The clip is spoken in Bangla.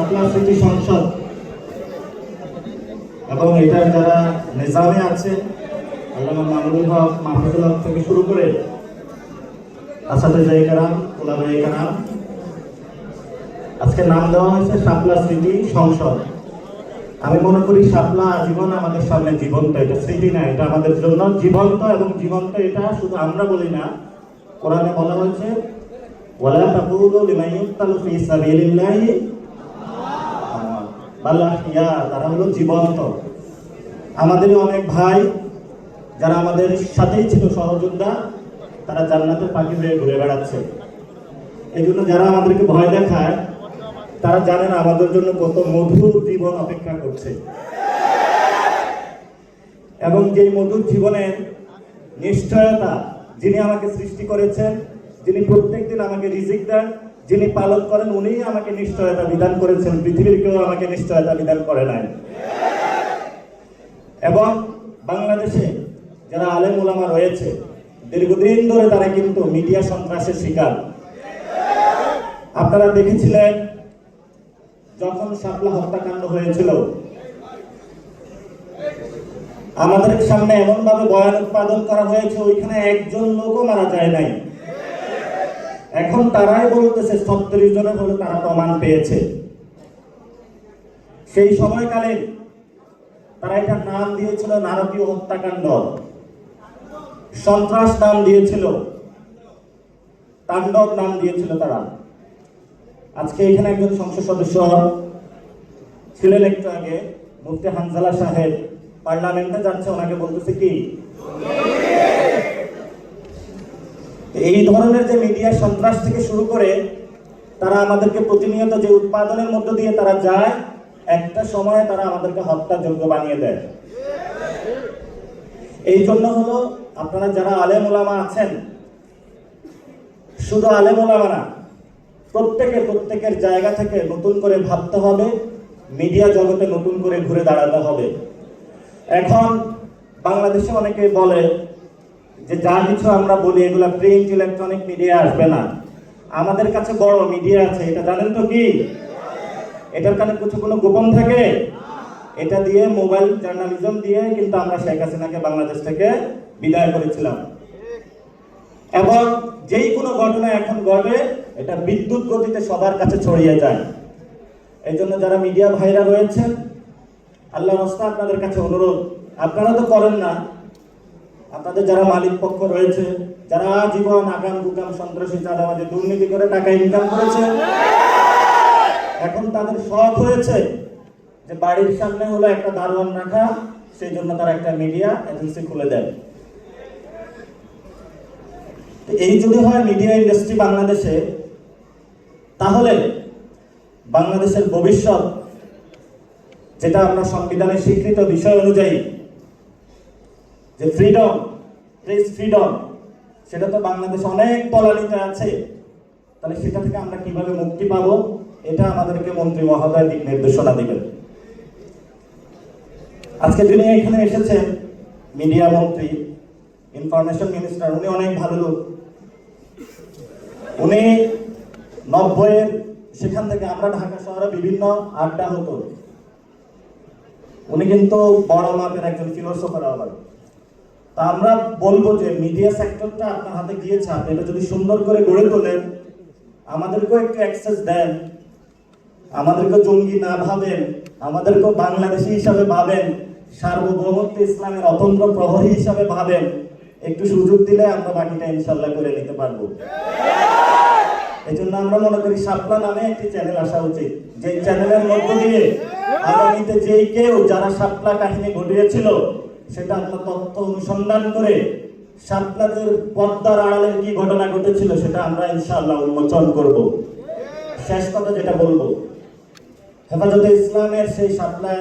শাপলা স্মৃতি সংসদ এবং এটার যারা নিজামে আছে আল্লামা মামুনুল হক, মাহফুজুল হক থেকে শুরু করে আসাদে কারাম, ওলামায়ে কারাম, আজকে নাম দেওয়া হয়েছে শাপলা স্মৃতি সংসদ। আমি মনে করি শাপলা আজীবন আমাদের সামনে জীবন্ত, এটা স্মৃতি না, এটা আমাদের জন্য জীবন্ত। এবং জীবন্ত এটা শুধু আমরা বলি না, কোরআনে বলা হয়েছে ওয়ালা তাকুলু লিমান ইউকতালু ফি সাবিলিল্লাহি বাল আহইয়া, তারা হলো জীবন্ত। আমাদের অনেক ভাই যারা আমাদের সাথেই ছিল সহযোদ্ধা, তারা জান্নাতের পাখি হয়ে ঘুরে বেড়াচ্ছে। এই জন্য যারা আমাদেরকে ভয় দেখায় তারা জানে না আমাদের জন্য কত মধুর জীবন অপেক্ষা করছে। এবং যে মধুর জীবনের নিশ্চয়তা, যিনি আমাকে সৃষ্টি করেছেন, যিনি প্রত্যেকদিন আমাকে রিজিক দেন, যিনি পালন করেন, উনিই আমাকে নিশ্চয়তা বিধান করেছেন। পৃথিবীর কেউ আমাকে নিশ্চয়তা বিধান করে নাই। এবং বাংলাদেশে যারা আলেম ওলামা রয়েছে, দীর্ঘদিন ধরে তারা কিন্তু মিডিয়া সন্ত্রাসের শিকার। আপনারা দেখেছিলেন যখন শাপলা হত্যাকাণ্ড হয়েছিল, আমাদের সামনে এমন ভাবে বয়ান উৎপাদন করা হয়েছে, ওইখানে একজন লোকও মারা যায় নাই। এখন তারাই বলতেছে ৩৬ জনের হলে তারা প্রমাণ পেয়েছে। সেই সময়কালে তারা এটার নাম দিয়েছিল নারকীয় হত্যাকাণ্ড, সন্ত্রাস নাম দিয়েছিল, তাণ্ডব নাম দিয়েছিল তারা। আজকে এখানে একজন সংসদ সদস্য ছিলেন একটু আগে, মুফতি হানজালা সাহেব, পার্লামেন্টে যাচ্ছে, ওনাকে বলতেছে কি এই ধরনের যে মিডিয়া সন্ত্রাস থেকে শুরু করে তারা আমাদেরকে প্রতিনিয়ত যে উৎপাদনের মধ্য দিয়ে তারা যায়, একটা সময়ে তারা আমাদেরকে হত্যাযোগ্য বানিয়ে দেয়। এই জন্য হলো আপনারা যারা আলেম ওলামা আছেন, শুধু আলেম ওলামা না, প্রত্যেকের জায়গা থেকে নতুন করে ভাবতে হবে, মিডিয়া জগতে নতুন করে ঘুরে দাঁড়াতে হবে। এখন বাংলাদেশে অনেকে বলে যে যা কিছু আমরা বলি এগুলা প্রিন্ট ইলেকট্রনিক মিডিয়া আসবে না। আমাদের কাছে বড় মিডিয়া আছে, এটা জানেন তো কি? এটার কানে কোনো গোপন থাকে? এটা দিয়ে মোবাইল জার্নালিজম দিয়ে কিন্তু আমরা শেখ হাসিনাকে বাংলাদেশ থেকে বিদায় করেছিলাম। এবং যেই কোনো ঘটনা এখন ঘটে, এটা বিদ্যুৎ গতিতে সবার কাছে ছড়িয়ে যায়। এই জন্য যারা মিডিয়া ভাইরা রয়েছেন, আল্লাহর রাস্তায় আপনাদের কাছে অনুরোধ, আপনারা তো করেন না, আপনাদের যারা মালিক পক্ষ রয়েছে, যারা জীবন আগাম গুকাম সন্ত্রাসী চাঁদাবাজি দুর্নীতি করে টাকা ইনকাম করেছে, এখন তাদের শখ হয়েছে যে বাড়ির সামনে হলো একটা দারোয়ান রাখা, সেই জন্য তারা একটা মিডিয়া এজেন্সি খুলে দেয়। এই যদি হয় মিডিয়া ইন্ডাস্ট্রি বাংলাদেশে, তাহলে বাংলাদেশের ভবিষ্যৎ, যেটা আমরা সংবিধানের স্বীকৃত বিষয় অনুযায়ী যে ফ্রিডম, প্রেস ফ্রিডম, সেটা তো বাংলাদেশ অনেক তলানিতে আছে। তাহলে সেটা থেকে আমরা কিভাবে মুক্তি পাবো, এটা আমাদেরকে মন্ত্রী মহোদয় দিক নির্দেশনা দিবেন। আজকে যিনি এখানে এসেছেন, মিডিয়া মন্ত্রী, ইনফরমেশন মিনিস্টার, উনি অনেক ভালো লোক। উনি 90-এর সেখান থেকে আমরা ঢাকা শহরে বিভিন্ন আড্ডা হতো, উনি কিন্তু বড় মাপের একজন ফিলোসফার। আবার তা আমরা বলবো যে মিডিয়া সেক্টরটা আপনার হাতে গিয়েছে, আপনি এটা যদি সুন্দর করে গড়ে তোলেন, আমাদেরকেও একটু অ্যাক্সেস দেন, আমাদেরকে জঙ্গি না ভাবেন, আমাদেরকেও বাংলাদেশি হিসাবে ভাবেন, সার্বভৌমত্ব ইসলামের অতন্ত্র প্রহরী হিসাবে ভাবেন, একটু সুযোগ দিলে আমরা বাকিটা ইনশাল্লাহ করে নিতে পারবো। এই জন্য আমরা মনে করি শাপলা নামে একটি চ্যানেল আসা উচিত, যে চ্যানেলের মধ্য দিয়ে আগামীতে যেই কেউ যারা শাপলা কাহিনী ঘটিয়েছিল সেটা আমরা তথ্য অনুসন্ধান করে শাপলাদের পর্দার আড়ালের কি ঘটনা ঘটেছিল সেটা আমরা ইনশাআল্লাহ উন্মোচন করব। শেষ কথা যেটা বলবো, হেফাজতে ইসলামের সেই শাপলা